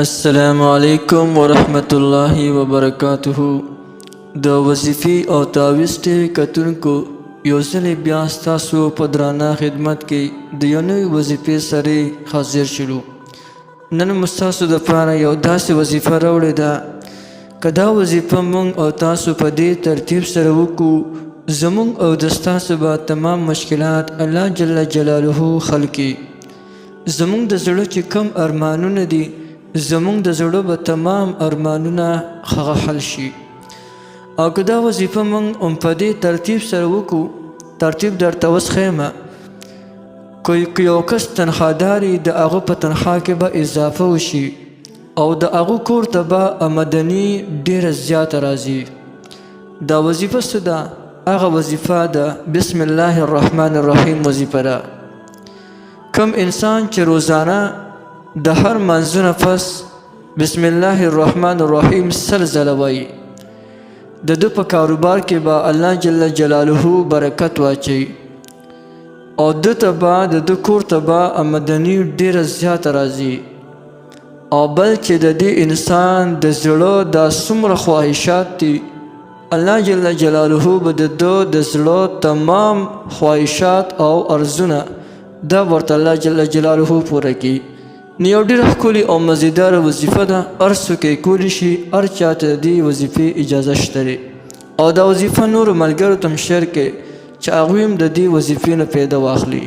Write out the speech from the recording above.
السلام علیکم ورحمت الله وبرکاته. د وظیفي او تعویض ټی کتونکو یو ځل بیا ستاسو په درانه خدمت کې د یو نوې وظیفې سره حاضر شولو. نن مو ستاسو دپاره یو داسې وظیفه راوړې ده، که دا وظیفه موږ او تاسو په دې ترتیب سره وکړو، زموږ او د ستاسو به تمام مشکلات الله جل جلاله حل کړي. زموږ د زړه چې کم ارمانونه دي، زموږ د زړه به تمام ارمانونه هغه حل شي. او که دا وظیفه موږ هم په دې ترتیب سره وکړو، ترتیب درته وسخیمه، که یو کس تنخوادار وي د هغه په تنخوا کې به اضافه وشي او د هغه کور ته به آمدني ډیره زیاته راځي. دا وظیفه څه ده؟ هغه وظیفه ده بسم الله الرحمن الرحیم وظیفه ده. کم انسان چې روزانه د هر منځونه پس بسم الله الرحمن الرحیم 100 ځله وایي، د ده په کاروبار کې به الله جل جلاله برکت واچوي او ده ته به د ده کور ته به آمدني ډیره زیاته راځي. او بل چې د دې انسان د زړه دا څومره خواهشات دي، الله جل جلاله به د ده د زړه تمام خواهشات او ارزونه دا ورته الله جل جلاله پوره کړي. نو یو ډېره ښکلې او مزیداره وظیفه ده، هر څوک یې کولی شي، هر چاته د دې وظیفې اجازه شته دی. او دا وظیفه نورو ملګرو ته هم شیر کړئ چې هغوی هم د دې وظیفې نه فایده واخلي.